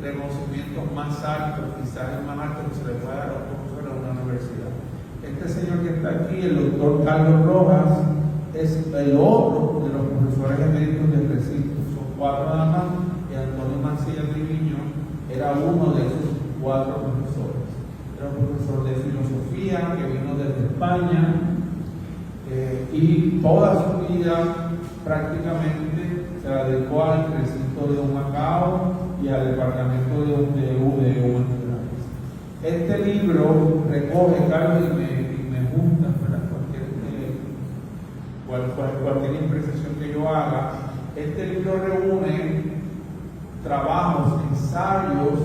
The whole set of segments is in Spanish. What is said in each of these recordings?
reconocimientos más altos, quizás el más alto que se le pueda dar a un profesor en una universidad. Este señor que está aquí, el doctor Carlos Rojas, es el otro de los profesores eméritos del recinto. Son 4 nada más, y Antonio Mancilla Triviño era uno de esos 4 profesores. Era un profesor de filosofía que vino desde España, y toda su vida prácticamente se la dedicó al recinto de Humacao y al departamento de humanidades. Este libro recoge, Carlos, y me gusta, ¿verdad? Cualquier impresión que yo haga. Este libro reúne trabajos, ensayos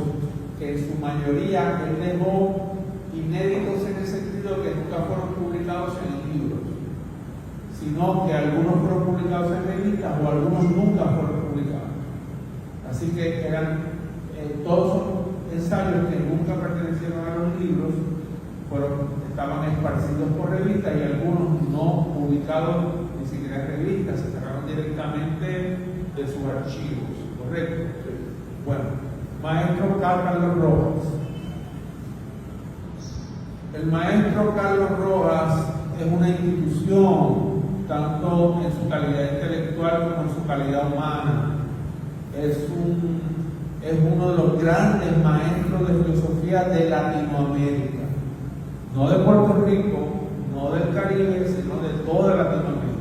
que en su mayoría él dejó inéditos en el sentido que nunca fueron publicados en libros, sino que algunos fueron publicados en revistas o algunos nunca fueron publicados. Así que eran todos son ensayos que nunca pertenecieron a los libros, estaban esparcidos por revistas y algunos no publicados ni siquiera en revistas, se sacaron directamente de sus archivos, ¿correcto? Bueno, maestro Carlos Rojas. El maestro Carlos Rojas es una institución, tanto en su calidad intelectual como en su calidad humana. Es uno de los grandes maestros de filosofía de Latinoamérica, no de Puerto Rico, no del Caribe, sino de toda Latinoamérica.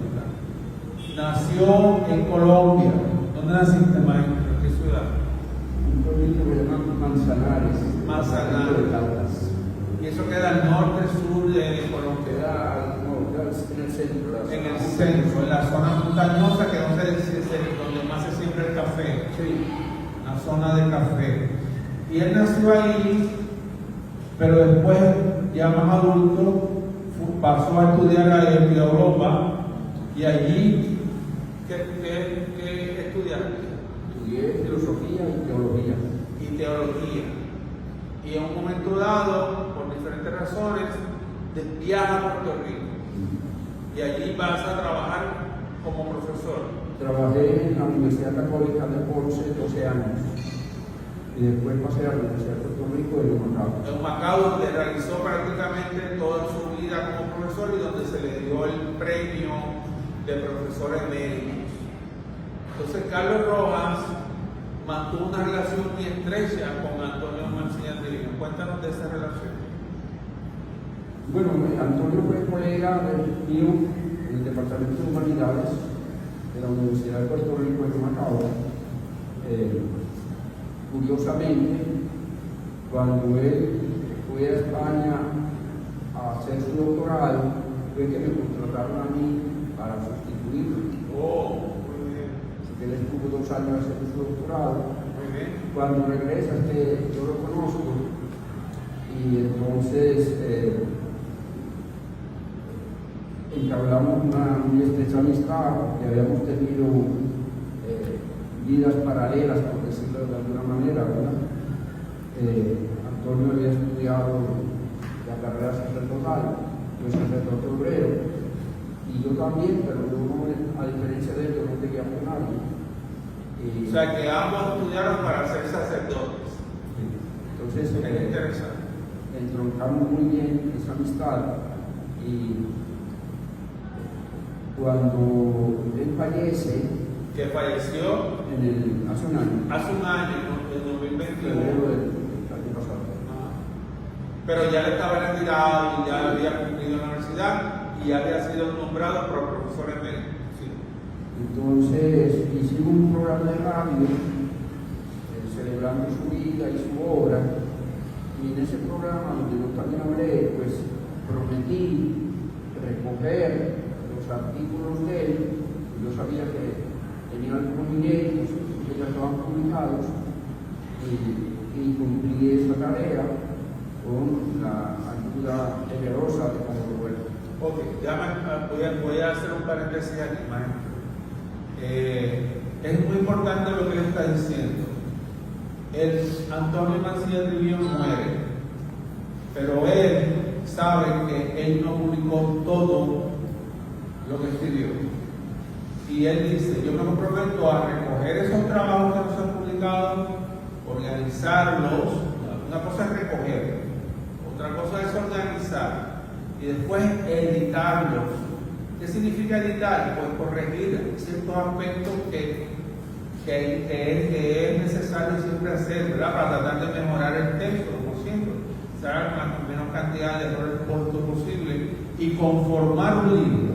Nació en Colombia. ¿Dónde naciste, maestro? ¿En qué ciudad? Un pueblito que se llama Manzanares. Manzanares. Y eso queda al norte, sur de Colombia. En el centro. En el centro, en la zona montañosa que no sé donde más se siembra el café. Sí. La zona de café. Y él nació ahí, pero después, ya más adulto, pasó a estudiar a Europa, y allí, ¿qué estudiaste? Estudié filosofía y teología. Y en un momento dado, por diferentes razones, viaja a Puerto Rico. Y allí vas a trabajar como profesor. Trabajé en la Universidad Católica de Ponce 12 años. Y después pasé a la Universidad de Puerto Rico de Humacao. En Humacao, donde realizó prácticamente toda su vida como profesor y donde se le dio el premio de profesor emérito. Entonces, Carlos Rojas mantuvo una relación muy estrecha con Antonio Mancilla Triviño. Cuéntanos de esa relación. Bueno, Antonio fue colega mío en el Departamento de Humanidades de la Universidad de Puerto Rico en Humacao. Curiosamente, cuando él fue a España a hacer su doctorado, fue que me contrataron a mí para sustituirlo. Oh, muy bien. Porque él estuvo 2 años haciendo su doctorado. Muy bien. Cuando regresa, yo lo conozco, y entonces entablamos una muy estrecha amistad, que habíamos tenido vidas paralelas, por decirlo de alguna manera, ¿verdad? Antonio había estudiado la carrera sacerdotal, yo sacerdote obrero, y yo también, pero yo no, a diferencia de él, yo no tenía con nadie. O sea que ambos estudiaron para ser sacerdotes. Entonces, es interesante. entroncamos muy bien esa amistad, y cuando él fallece, Que falleció hace un año. Hace un año, en 2021. Febrero del año pasado. Pero ya le estaba retirado y ya había cumplido la universidad y ya había sido nombrado por profesor emérito. Sí. Entonces hicimos un programa de radio celebrando su vida y su obra, y en ese programa donde yo también hablé, pues prometí recoger los artículos de él. Yo sabía que tenía algunos inéditos que ya estaban publicados, y cumplí esa tarea con la ayuda generosa de Padre Roberto. Ok, voy a hacer un paréntesis aquí, maestro. Es muy importante lo que le está diciendo. Antonio Mancilla Triviño muere, pero él sabe que él no publicó todo lo que escribió. Y él dice: yo me comprometo a recoger esos trabajos que no se han publicado organizarlos. Una cosa es recoger, otra cosa es organizar y después editarlos. ¿Qué significa editar? Pues corregir ciertos aspectos que es necesario siempre hacer, ¿verdad? Para tratar de mejorar el texto, como siempre, usar la menos cantidad de errores posible y conformar un libro.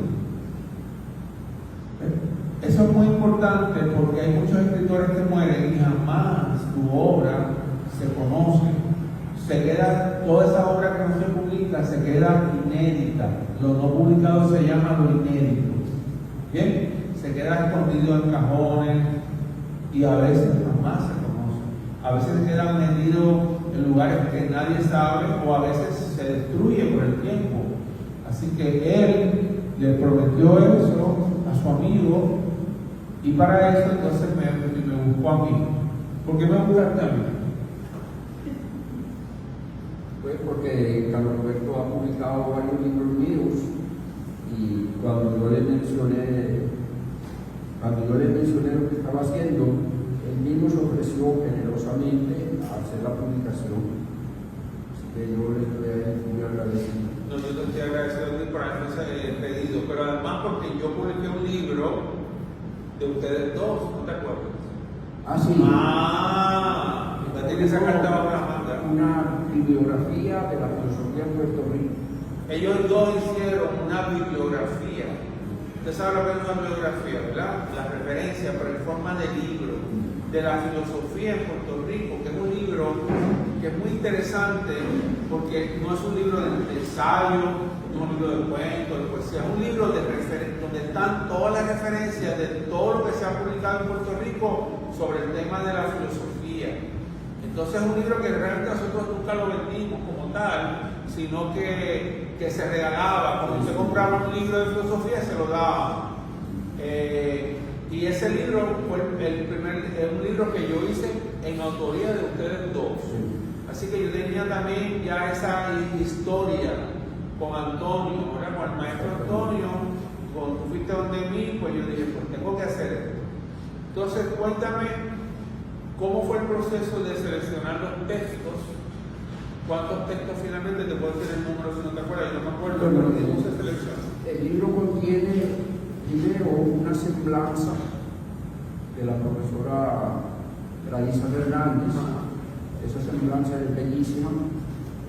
Eso es muy importante porque hay muchos escritores que mueren y jamás su obra se conoce. Se queda, toda esa obra que no se publica se queda inédita. Lo no publicado se llama lo inédito. Bien, se queda escondido en cajones y a veces jamás se conoce. A veces se quedan metidos en lugares que nadie sabe o a veces se destruye por el tiempo. Así que él le prometió eso a su amigo y para eso entonces me buscó a mí. ¿Por qué me buscaste a mí? Pues porque Carlos Roberto ha publicado varios libros míos y cuando yo le mencioné lo que estaba haciendo, él mismo se ofreció generosamente a hacer la publicación. Así que yo le estoy muy agradecido. No, yo te estoy agradecido por haberme pedido, pero además porque yo publiqué un libro de ustedes dos, ¿no te acuerdas? Ah, sí. Me tiene esa carta bajo la manga. Una bibliografía de la filosofía en Puerto Rico. Ellos dos hicieron una bibliografía. Usted sabe lo que es una bibliografía, ¿verdad? La referencia, pero en forma de libro, de la filosofía en Puerto Rico, que es un libro que es muy interesante porque no es un libro de ensayo, no es un libro de cuentos, de poesía, es un libro de donde están todas las referencias de todo lo que se ha publicado en Puerto Rico sobre el tema de la filosofía. Entonces es un libro que realmente nosotros nunca lo vendimos como tal, sino que se regalaba. Cuando usted compraba un libro de filosofía se lo daba. Y ese libro fue un libro que yo hice en autoría de ustedes dos. Así que yo tenía también ya esa historia con Antonio, ¿verdad? Con el maestro Antonio. Cuando tú fuiste donde mí, pues yo dije, pues tengo que hacer esto. Entonces cuéntame cómo fue el proceso de seleccionar los textos. ¿Cuántos textos finalmente? Te puedo decir el número si no te acuerdas, yo no me acuerdo, pero ¿cómo se selecciona? El libro contiene primero una semblanza de la profesora Gladys Fernández. Esa semblanza es bellísima.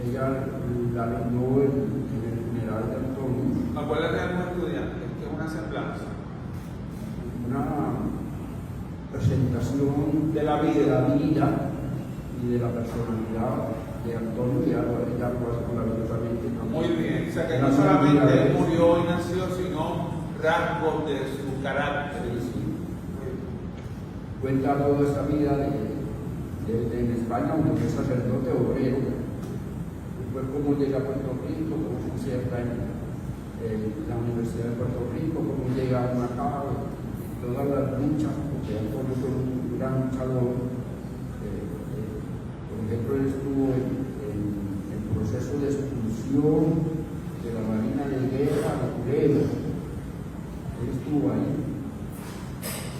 Ella la leyó en el funeral de Antonio. Acuérdate de los estudiantes, que es una semblanza. Una presentación de la vida y de la personalidad de Antonio, y ella lo hace maravillosamente. Muy bien, o sea que no solamente murió y nació, sino rasgos de su carácter. Sí. Cuenta toda esa vida en España, donde fue sacerdote obrero, después cómo llega a Puerto Rico, cómo se inserta en la Universidad de Puerto Rico, cómo llega a Macao, todas las luchas, porque Antonio fue un gran luchador. Por ejemplo, él estuvo en el proceso de expulsión de la Marina de Guerra de Culebra. Él estuvo ahí,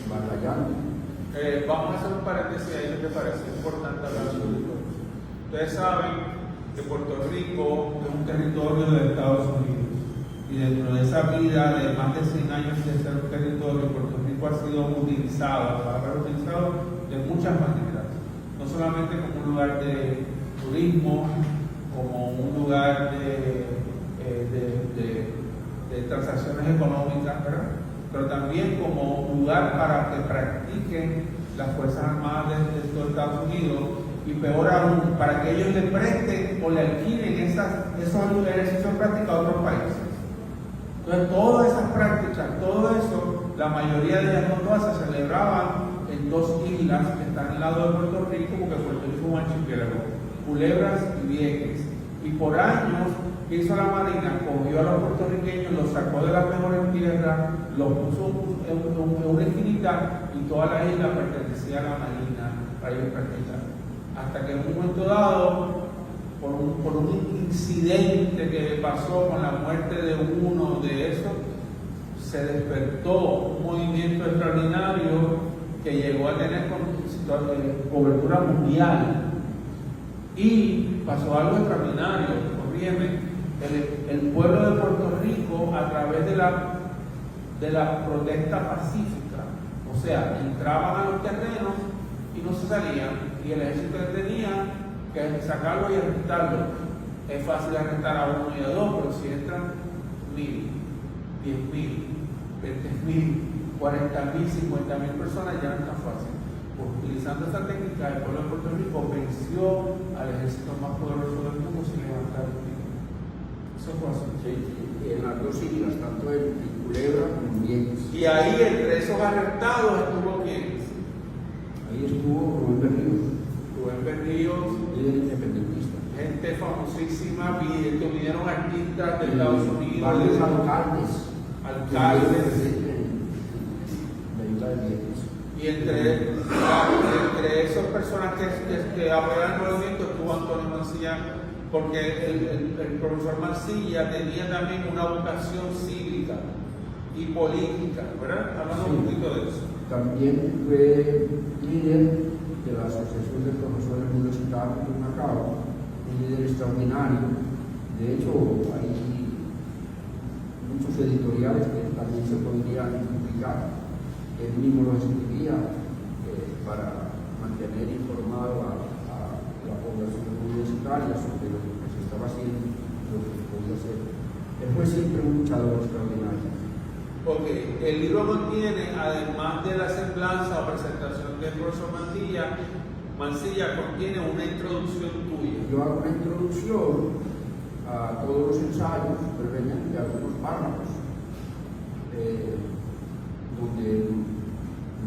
batallando. Vamos a hacer un paréntesis ahí, ¿qué te parece? Es importante hablar sobre esto. Ustedes saben que Puerto Rico es un territorio de Estados Unidos y dentro de esa vida de más de 100 años de ser un territorio, Puerto Rico ha sido utilizado, de muchas maneras, no solamente como un lugar de turismo, como un lugar de transacciones económicas, ¿verdad? Pero también como un lugar para que practiquen las Fuerzas Armadas de todo Estados Unidos y peor aún, para que ellos le presten o le alquilen esos ejercicios prácticos a otros países. Entonces todas esas prácticas, todo eso, la mayoría de ellas, no todas, se celebraban en dos islas que están al lado de Puerto Rico, porque Puerto Rico es un archipiélago, Culebras y Vieques. Y por años, ¿qué hizo la Marina? Cogió a los puertorriqueños, los sacó de las mejores tierras, los puso en una esquinita y toda la isla pertenecía a la Marina para ellos practicar. Hasta que en un momento dado, por un incidente que pasó con la muerte de uno de esos, se despertó un movimiento extraordinario que llegó a tener cobertura mundial. Y pasó algo extraordinario, corrígeme, el pueblo de Puerto Rico, a través de la protesta pacífica, o sea, entraban a los terrenos y no se salían, y el ejército tenía que sacarlo y arrestarlo. Es fácil arrestar a uno y a dos, pero si entran 1,000, 10,000, 20,000, 40,000, 50,000 personas, ya no es tan fácil. Pues, utilizando esta técnica, el pueblo de Puerto Rico venció al ejército más poderoso del mundo sin levantar un tiro. Eso fue así. Sí, en las dos islas, tanto en Culebra como en Vieques. Y ahí, entre esos arrestados, estuvo quién? Ahí estuvo Rubén Berríos, Rubén Berríos, líder independentista. gente famosísima, vinieron artistas de Estados Unidos, Varios alcaldes. alcaldes. De Isla de Vieques. Y entre esas personas que apoyaron el movimiento estuvo Antonio Mancilla, porque el profesor Mancilla tenía también una vocación cívica y política, ¿verdad? Hablando un poquito de eso. También fue líder de la Asociación de Profesores Universitarios de Macao, un líder extraordinario. De hecho, hay muchos editoriales que también se podrían publicar. Él mismo lo escribía para mantener informado a la población universitaria sobre lo que se estaba haciendo, lo que se podía hacer. Él fue siempre un luchador extraordinario. Porque el libro contiene, además de la semblanza o presentación del profesor Mancilla contiene una introducción tuya. Yo hago una introducción a todos los ensayos, brevemente, algunos párrafos, donde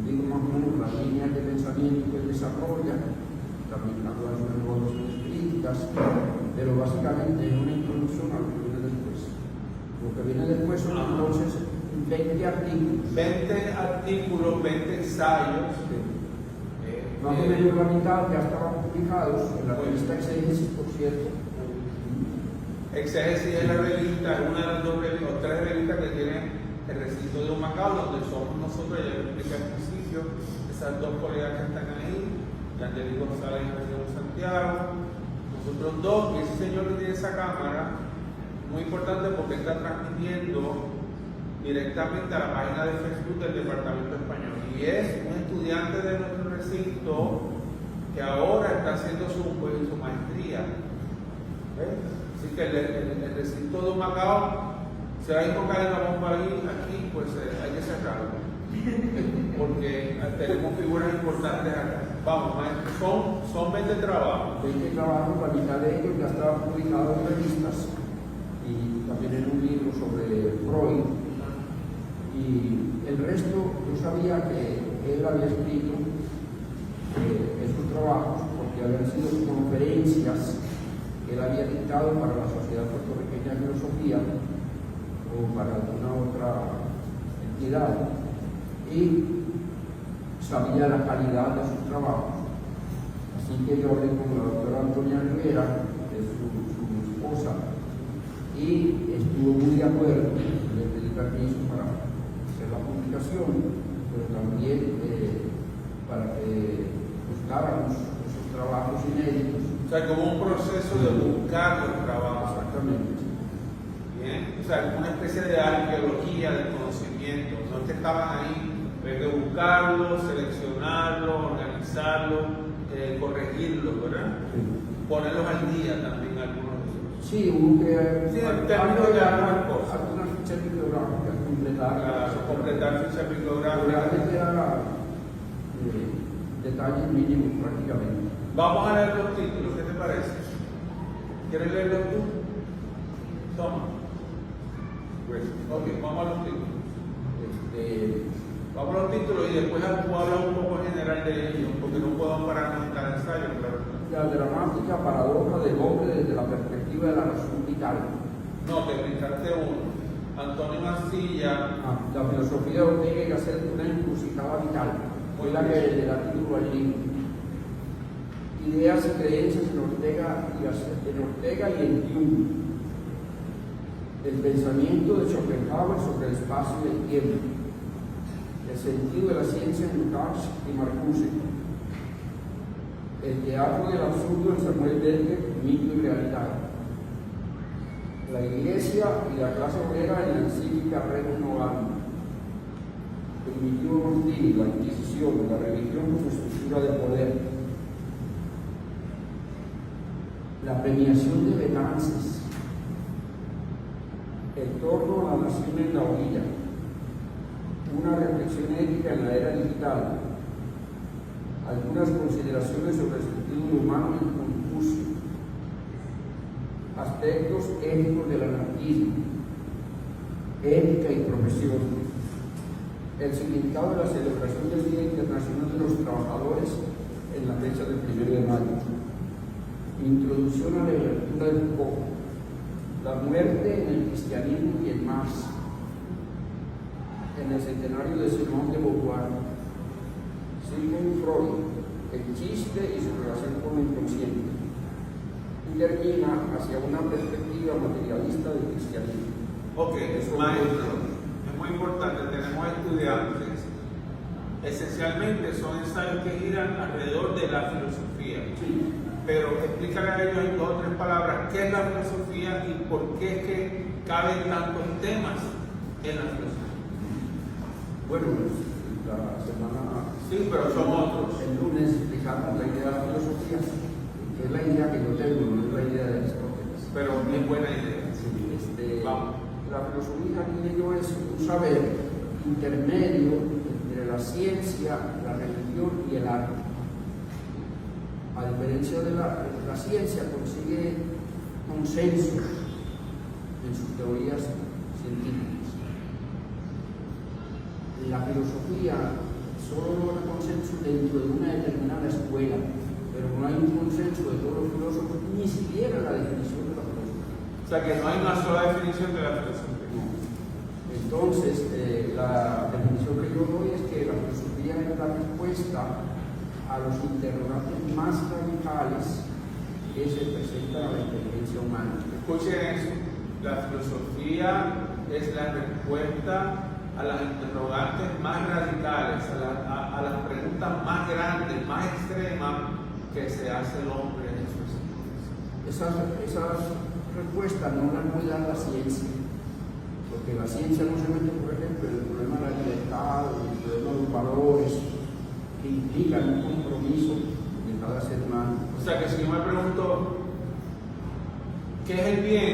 digo más o menos las líneas de pensamiento que él desarrolla, también hablo de algunas evaluaciones críticas, pero básicamente es una introducción a lo que viene después. Lo que viene después son entonces 20 artículos. 20 artículos, 20 ensayos. Más o menos la mitad ya estaban publicados en la revista Exégesis, por cierto. Exégesis es la revista, es una de las dos revistas, o tres revistas que tienen el recinto de Humacao, donde somos nosotros, ya lo expliqué al principio, esas dos colegas que están ahí, Angelique González y José Santiago, nosotros dos, y ese señor que tiene esa cámara, muy importante porque está transmitiendo directamente a la página de Facebook del Departamento Español, y es un estudiante de nuestro recinto que ahora está haciendo su maestría. Así que el recinto de Humacao, si hay que caer la bomba aquí, pues hay que cerrarlo. Porque tenemos figuras importantes acá. Vamos, maestro, son 20 trabajos. 20 trabajos, la mitad de ellos ya estaban publicados en revistas y también en un libro sobre Freud. Y el resto, yo sabía que él había escrito esos trabajos porque habían sido conferencias que él había dictado para la Sociedad Puertorriqueña de Filosofía o para alguna otra entidad, y sabía la calidad de sus trabajos. Así que yo hablé con la doctora Antonia Rivera, que es su esposa, y estuvo muy de acuerdo, le pedí permiso para hacer la publicación, pero también para que buscáramos esos trabajos inéditos. O sea, como un proceso de buscar los trabajos. Exactamente. Bien, o sea, una especie de arqueología del conocimiento. No es que estaban ahí, hay que buscarlo, seleccionarlo, organizarlo, corregirlo, ¿verdad? Sí. Ponerlos al día también algunos de ellos. Sí, hubo que en términos de algunas cosas. algunas fichas bibliográficas, Completar fichas bibliográficas. Realmente era detalles mínimos prácticamente. Vamos a leer los títulos, ¿qué te parece? ¿Quieres leerlos tú? Toma. Pues, ok, vamos a los títulos. Vamos a los títulos y después puedo hablar un poco en general de ellos, porque no podemos pararnos en cada ensayo, claro. La dramática paradoja del hombre desde la perspectiva de la razón vital. No, te brincaste uno. Antonio Mancilla. La filosofía de Ortega y hacer una encrucijada vital. Fue la que le da título al libro. Ideas y creencias en Ortega y en Hume. El pensamiento de Schopenhauer sobre el espacio y el tiempo. El sentido de la ciencia en Lukács y Marcuse. El teatro del absurdo en Samuel Beckett, mito y realidad. La Iglesia y la clase obrera en la encíclica Rerum Novarum. Primitivo Montini, la Inquisición, la religión como estructura de poder. La premiación de Betances. El torno a la nación en la orilla. Una reflexión ética en la era digital. Algunas consideraciones sobre el sentido humano en Confucio. Aspectos éticos del anarquismo. Ética y profesión. El significado de la celebración del Día Internacional de los Trabajadores en la fecha del 1 de mayo. Introducción a la lectura del Foucault. La muerte en el cristianismo y en Marx. En el centenario de Simón de Beauvoir. Sigmund Freud, el chiste y su relación con lo inconsciente. Y termina hacia una perspectiva materialista del cristianismo. Ok, maestro, es muy importante, tenemos estudiantes. Esencialmente son ensayos que giran alrededor de la filosofía. Sí. Pero explícale a ellos en 2 o 3 palabras qué es la filosofía y por qué es que caben tantos temas en la filosofía. Bueno, la semana... Sí, pero son otros. El lunes explicamos la idea de la filosofía, que es la idea que yo tengo, no es la idea de Aristóteles. Pero es buena idea. Sí, Vamos. La filosofía, diría yo, es un saber intermedio entre la ciencia, la religión y el arte. A diferencia de la ciencia, consigue consensos en sus teorías científicas. La filosofía solo logra consenso dentro de una determinada escuela, pero no hay un consenso de todos los filósofos, ni siquiera la definición de la filosofía. O sea que no hay una sola definición de la filosofía. No. Entonces, la definición que yo doy es que la filosofía es la respuesta a los interrogantes más radicales que se presentan a la inteligencia humana. Escuchen eso, la filosofía es la respuesta a las interrogantes más radicales, a las preguntas más grandes, más extremas que se hace el hombre en su existencia. Esas respuestas no las puede dar la ciencia, porque la ciencia no se mete, por ejemplo, en el problema de la libertad, el problema de los valores que implican un compromiso de cada ser humano. O sea que si yo me pregunto ¿qué es el bien?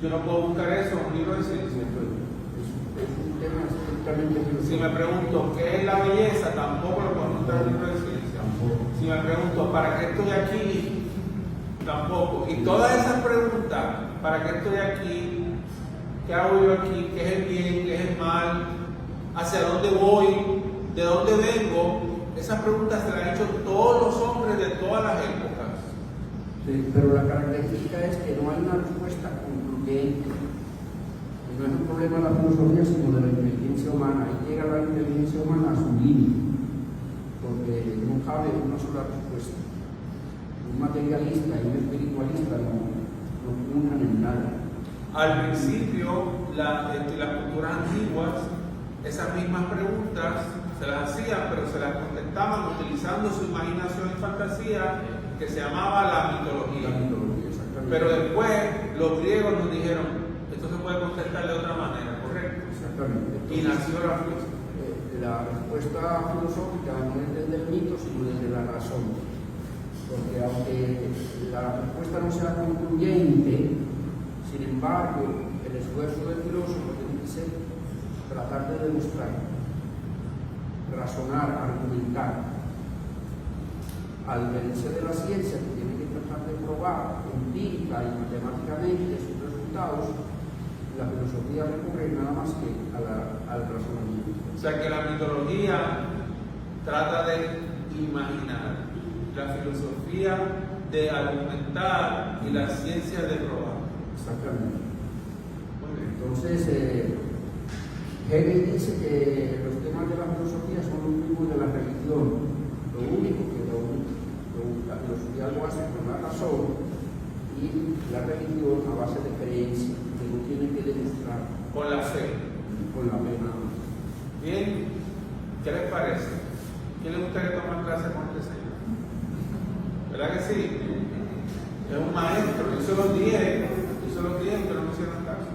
Yo no puedo buscar eso en un libro de ciencia. Es un tema estrictamente filosófico. Si me pregunto ¿qué es la belleza? Tampoco lo puedo encontrar en un libro de ciencia. Tampoco. Si me pregunto ¿para qué estoy aquí? Tampoco. Y todas esas preguntas, ¿para qué estoy aquí? ¿Qué hago yo aquí? ¿Qué es el bien? ¿Qué es el mal? ¿Hacia dónde voy? ¿De dónde vengo? Esas preguntas se las han hecho todos los hombres de todas las épocas. Sí, pero la característica es que no hay una respuesta concluyente. Y no es un problema de la filosofía, sino de la inteligencia humana. Ahí llega la inteligencia humana a su límite, porque no cabe una sola respuesta. Un materialista y un espiritualista no fundan en nada. Al principio, las culturas antiguas, esas mismas preguntas se las hacían, pero se las contestaban utilizando su imaginación y fantasía, que se llamaba la mitología. La mitología, exactamente. Pero después los griegos nos dijeron, esto se puede contestar de otra manera, ¿correcto? Exactamente. Y nació la filosofía. La respuesta filosófica no es desde el mito, sino desde la razón. Porque aunque la respuesta no sea concluyente, sin embargo, el esfuerzo del filósofo tiene que ser tratar de demostrar, razonar, argumentar. A diferencia de la ciencia, que tiene que tratar de probar empírica y matemáticamente sus resultados, la filosofía recurre nada más que al razonamiento. O sea que la mitología trata de imaginar, la filosofía de argumentar y la ciencia de probar. Exactamente. Muy bien. Entonces, Hegel dice que los temas de la filosofía son los mismos de la religión. Lo único que la filosofía lo hace con la razón y la religión a base de creencia, que no tiene que demostrar Con la fe. con la pena. Bien, ¿qué les parece? ¿Quién le gustaría tomar clase con este señor? ¿Verdad que sí? Es un maestro, yo se los dije, pero no me hicieron caso.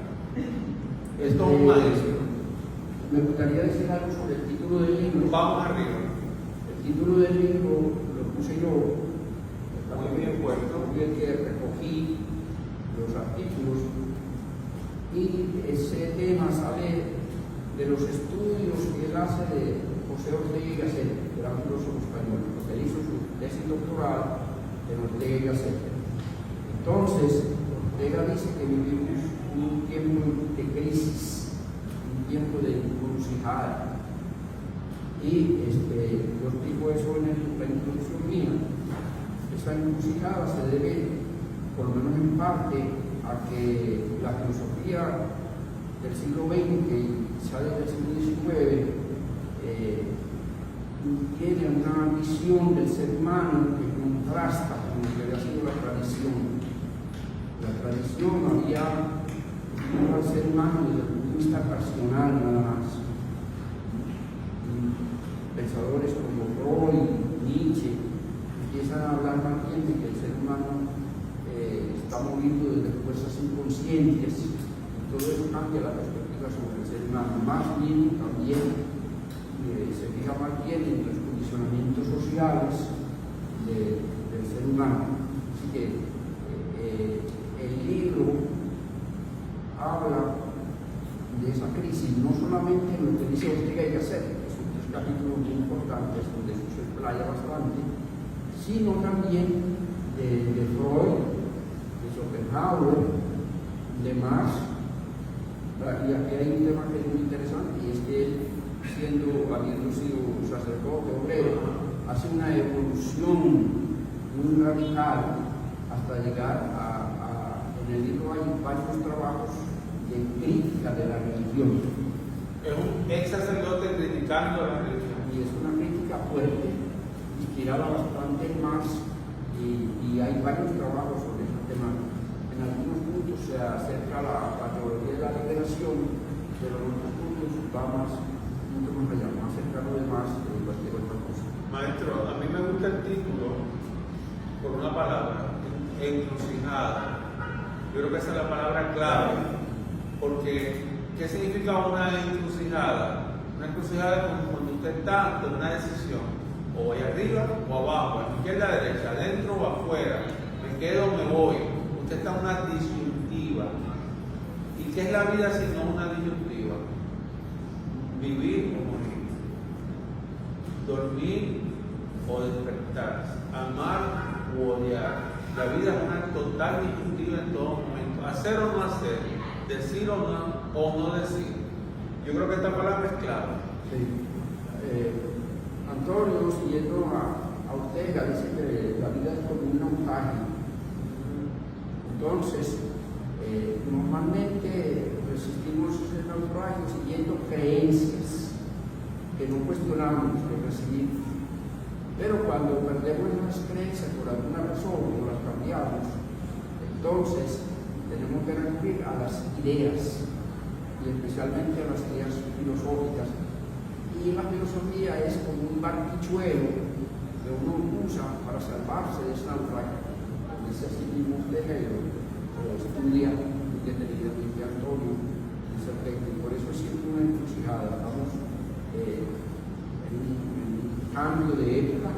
Esto es un maestro. Me gustaría decir algo sobre el título del libro. Vamos arriba. El título del libro lo puse yo. Muy bien puesto. Muy bien que recogí los artículos. Y ese tema sale de los estudios que él hace de José Ortega y Gasset, que era un filósofo español, porque él hizo su tesis doctoral en Ortega y Gasset. Entonces, Ortega dice que vivimos un tiempo de crisis, un tiempo de encrucijada. Y yo explico eso en la introducción mía. Esta encrucijada se debe, por lo menos en parte, a que la filosofía del siglo XX y ya desde el siglo XIX tiene una visión del ser humano que contrasta con lo que había sido la tradición. La tradición había visto al ser humano desde el punto de vista racional nada más. Pensadores como Freud, Nietzsche, empiezan a hablar más bien de que el ser humano está movido desde fuerzas inconscientes. Todo eso cambia la perspectiva sobre el ser humano. Más bien también se fija más bien en los condicionamientos sociales del ser humano. Así que el libro habla de esa crisis, no solamente en lo que dice Ortega y Gasset, que son 3 capítulos muy importantes donde eso se explaya bastante, sino también de Freud, de Schopenhauer, de Marx. Y aquí hay un tema que es muy interesante, y es que él, habiendo sido sacerdote obrero, hace una evolución muy radical hasta llegar en el libro hay varios trabajos de crítica de la religión. Es un ex sacerdote criticando la religión. Y es una crítica fuerte, inspirada bastante en Marx, y hay varios trabajos sobre ese tema. En algunos puntos se acerca a la teoría de la liberación, pero en otros puntos va mucho más allá, más cercano de Marx que de cualquier otra cosa. Maestro, a mí me gusta el título por una palabra, encrucijada. Yo creo que esa es la palabra clave, porque ¿qué significa una encrucijada? Una encrucijada es como cuando usted está en una decisión, o voy arriba o abajo, a la izquierda, a la derecha, adentro o afuera, me quedo o me voy. Usted está en una disyuntiva. ¿Y qué es la vida si no una disyuntiva? Vivir o morir, dormir o despertar, amar o odiar. La vida es una total disyuntiva en todo momento, hacer o no hacer, decir o no decir. Yo creo que esta palabra es clave. Sí. Antonio, siguiendo a Ortega, dice que la vida es como un naufragio. Entonces, normalmente resistimos ese naufragio siguiendo creencias que no cuestionamos, que recibimos. Pero cuando perdemos esas creencias por alguna razón o las cambiamos, entonces tenemos que recurrir a las ideas, y especialmente a las ideas filosóficas. Y la filosofía es como un barquichuelo que uno usa para salvarse de ese naufragio. Dice así mismo Ortega, y lo estudia muy detenidamente Antonio en ese aspecto. Y por eso es siempre una encrucijada. Estamos en un cambio de época,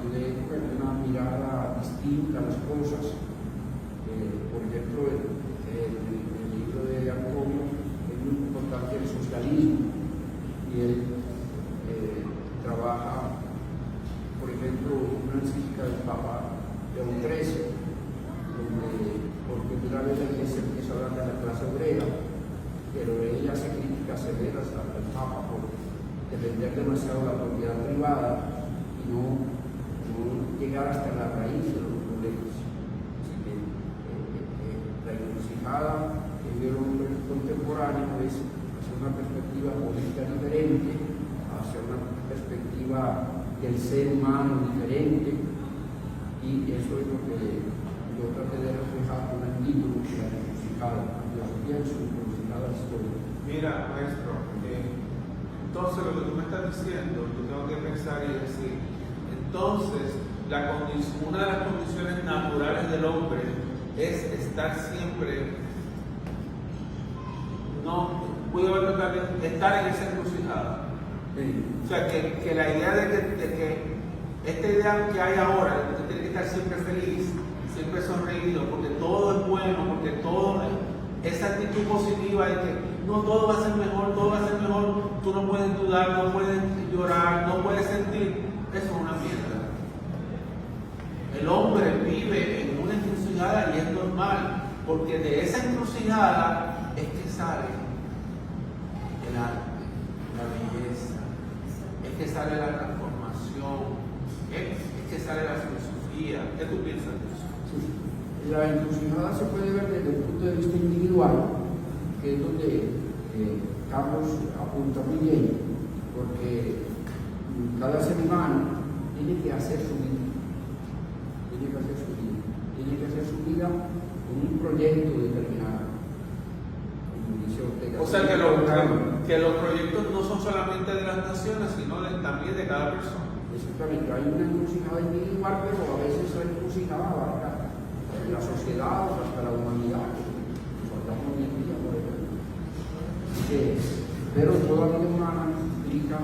en una mirada distinta a las cosas. Por ejemplo, el libro de Antonio es muy importante el socialismo, y él trabaja, por ejemplo, una encíclica del Papa León XIII, donde por primera vez la Iglesia empieza a hablar de la clase obrera, pero él hace críticas severas al Papa por defender demasiado la propiedad privada y no llegar hasta la raíz de los problemas. Así que la encrucijada que vive el hombre contemporáneo es hacia una perspectiva política diferente, hacia una perspectiva del ser humano diferente, y eso es lo que yo traté de reflejar con el libro de la encrucijada, la encrucijada histórica. Mira, maestro, entonces lo que tú me estás diciendo, yo tengo que pensar y decir, entonces una de las condiciones naturales del hombre es estar siempre, estar en esa encrucijada. O sea, que la idea de que esta idea que hay ahora, de que usted tiene que estar siempre feliz, siempre sonreído, porque todo es bueno, porque todo es esa actitud positiva de que no, todo va a ser mejor, todo va a ser mejor, tú no puedes dudar, no puedes llorar, no puedes sentir, eso es una mierda. El hombre vive en una encrucijada y es normal, porque de esa encrucijada es que sale el arte, la belleza, es que sale la transformación, es que sale la filosofía. ¿Qué tú piensas de eso? Sí. La encrucijada se puede ver desde el punto de vista individual, que es donde Carlos apunta muy bien, porque cada ser humano tiene que hacer su vida. Tiene que hacer su vida con un proyecto determinado. O sea que los proyectos no son solamente de las naciones, sino también de cada persona. Exactamente, hay una encrucijada individual, pero a veces esa encrucijada abarca la sociedad o hasta la humanidad, que hablamos hoy en día, por ejemplo. Pero toda vida humana implica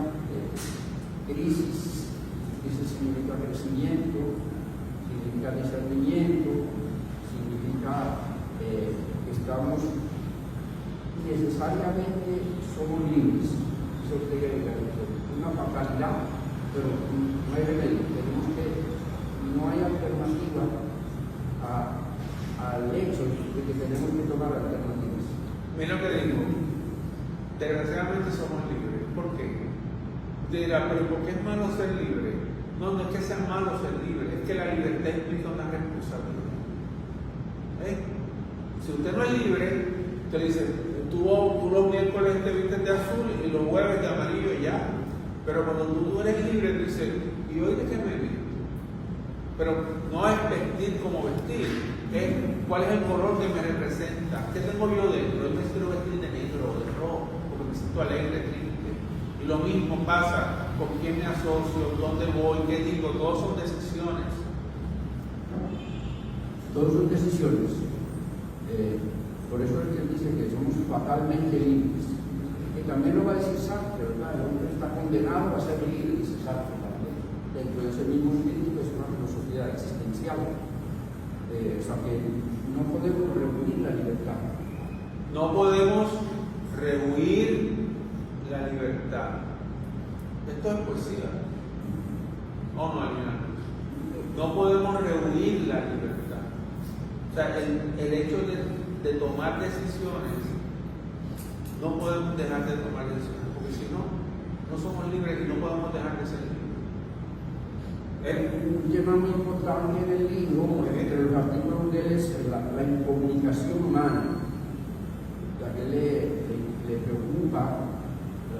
crisis. Crisis significa crecimiento, significa discernimiento, significa que estamos necesariamente somos libres. Eso es una fatalidad, pero no hay remedio. No hay alternativa al hecho de que tenemos que tomar alternativas. Mira lo que digo. Desgraciadamente somos libres. ¿Por qué? Dirá, pero ¿por qué es malo ser libre? No es que sea malo ser libre, es que la libertad implica una responsabilidad. Si usted no es libre, usted dice, tú los miércoles te vistes de azul y los jueves de amarillo y ya. Pero cuando tú eres libre, tú dices, ¿y hoy de qué me visto? Pero no es vestir como vestir, es cuál es el color que me representa. ¿Qué tengo yo dentro? Yo me quiero vestir de negro o de rojo, porque me siento alegre, triste. Y lo mismo pasa con quién me asocio, dónde voy, qué digo, todos son decisiones. Todos son decisiones. Por eso es que él dice que somos fatalmente libres. Y también lo va a decir Sartre, ¿verdad? El hombre está condenado a ser libre, dice Sartre también. Dentro de ese mismo espíritu es una filosofía existencial. O sea que no podemos rehuir la libertad. No podemos rehuir la libertad. Esto es poesía. ¿O no, Alina? No podemos rehuir la libertad. O sea, el hecho de tomar decisiones, no podemos dejar de tomar decisiones, porque si no, no somos libres y no podemos dejar de ser libres. Un tema muy importante en el libro, entre los artículos de él, es la incomunicación humana, ya que le preocupa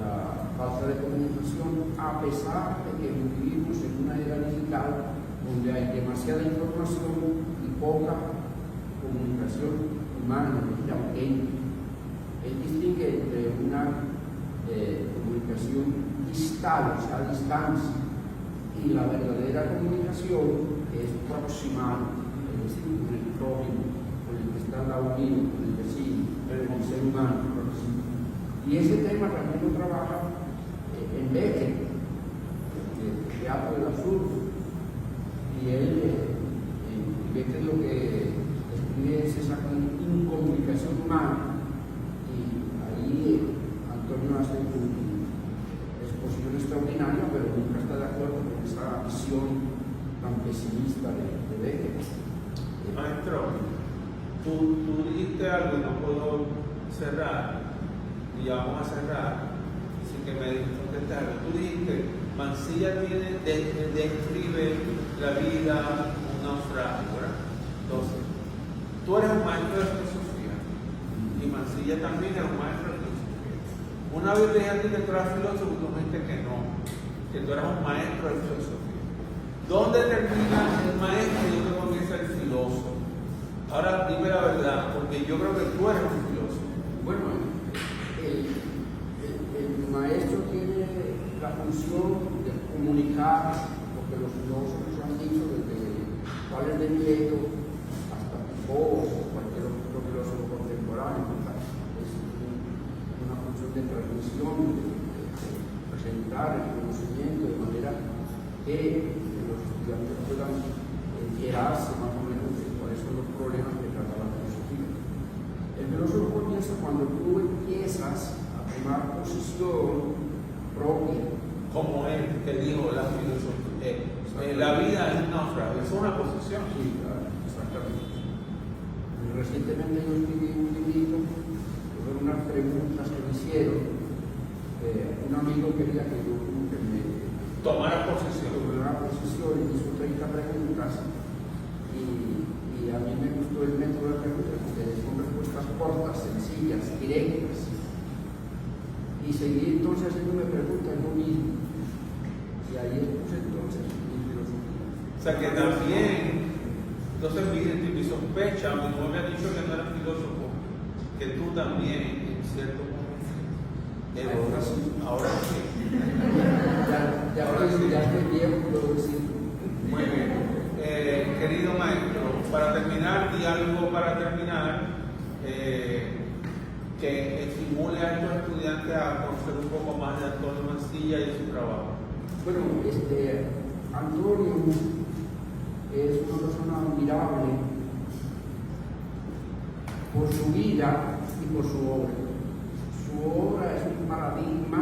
la falta de comunicación, a pesar de que vivimos en una era digital donde hay demasiada información y poca comunicación humana, él distingue entre una comunicación distal, o sea, a distancia, y la verdadera comunicación es proximal, es decir, con el prójimo, con el que está al lado mío, con el vecino, con el ser humano. Y ese tema también lo trabaja en Beckett, el teatro del absurdo. Y Beckett lo que describe es esa incomunicación humana. Y ahí Antonio hace una exposición extraordinaria, pero nunca está de acuerdo con esa visión tan pesimista de Beckett. Maestro, tú dijiste algo y no puedo cerrar, y ya vamos a cerrar sin que me contestes. Tú dijiste, Mansilla describe la vida como un naufragio, ¿verdad? Entonces, tú eres un maestro de filosofía y Mansilla también es un maestro de filosofía. Una vez dije a ti que tú eras filósofo y tú me dijiste que no, que tú eras un maestro de filosofía. ¿Dónde termina el maestro y dónde comienza el filósofo? Ahora dime la verdad, porque yo creo que tú eres un filósofo. Bueno, el maestro tiene la función de comunicar lo que los filósofos han dicho desde desde Mileto hasta Foucault o cualquier otro filósofo contemporáneo. Es una función de transmisión, de presentar el conocimiento de manera que los estudiantes puedan enterarse más o menos de cuáles son los problemas que trata la filosofía. El filósofo comienza cuando tú empiezas a tomar posición propia. Como él que dijo la filosofía, la vida es náufrago, es una posición. Sí, claro, exactamente. Recientemente yo escribí un librito sobre unas preguntas que me hicieron. Un amigo quería que yo me tomara posición. Tomara posición y hizo 30 preguntas. Y a mí me gustó el método de preguntas porque son respuestas cortas, sencillas, directas. Y seguí entonces haciéndome preguntas yo mismo. Y ahí expuse entonces mi filosofía. O sea que también, entonces mi sospecha, mi novia me ha dicho que no eres filósofo, que tú también, en cierto momento, eres. Ahora sí. Ya estoy viejo, puedo decir. Muy bien. Querido maestro, para terminar, di algo para terminar, que estimule a estos estudiantes a conocer un poco más de Antonio Mancilla y de su trabajo. Bueno, Antonio es una persona admirable por su vida y por su obra. Su obra es un paradigma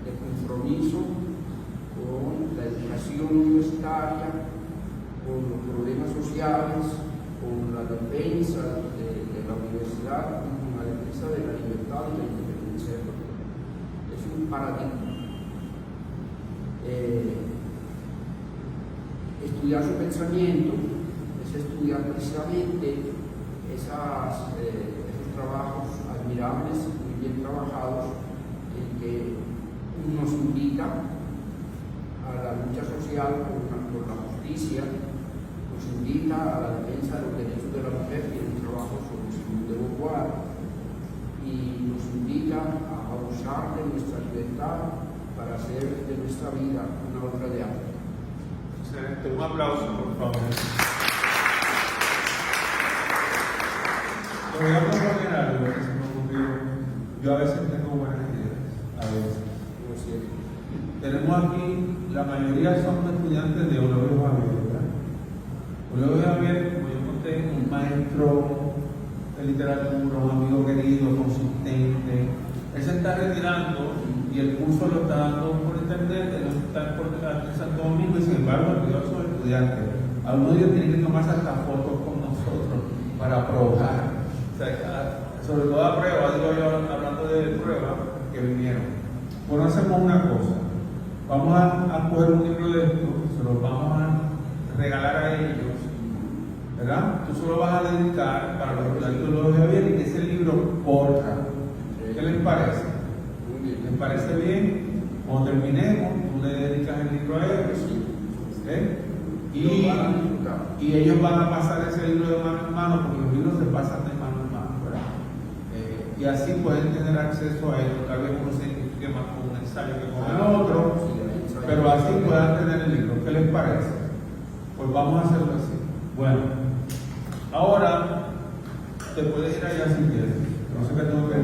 de compromiso con la educación universitaria, con los problemas sociales, con la defensa de la universidad y con la defensa de la libertad y la independencia. Es un paradigma. Estudiar su pensamiento es estudiar precisamente esos trabajos admirables, muy bien trabajados, en que nos invita a la lucha social por la justicia, nos invita a la defensa de los derechos de la mujer, tiene un trabajo sobre Simone de Beauvoir, y nos invita a abusar de nuestra libertad para hacer de nuestra vida una obra de arte. Excelente, un aplauso, por favor. Te voy a proponer algo que se me ocurrió. Yo a veces tengo buenas ideas, a veces. Tenemos aquí, la mayoría son estudiantes de Eulogio Javier, ¿verdad? Eulogio Javier, como yo conté, un maestro de literatura, un amigo querido, consistente. Él se está retirando y el curso lo está dando por internet, él está en Santo Domingo y sin embargo ayuda a sus estudiantes. Algunos de ellos tienen que tomarse hasta fotos con nosotros para probar. O sea, sobre todo a prueba, digo yo, hablando de pruebas que vinieron. Bueno, hacemos una cosa. Vamos a coger un libro de esto, se los vamos a regalar a ellos, ¿verdad? Tú solo vas a dedicar para los estudiantes de los Javier y que ese libro corta. ¿Qué les parece? ¿Les parece bien? Cuando terminemos, tú le dedicas el libro a ellos. Y ellos van a pasar ese libro de mano en mano, porque los libros se pasan de mano en mano, ¿verdad? Y así pueden tener acceso a ellos. Tal vez uno se identifique más con un ensayo que con el otro, pero así puedan tener el libro. ¿Qué les parece? Pues vamos a hacerlo así. Bueno, ahora te puedes ir allá si quieres. No sé qué tengo que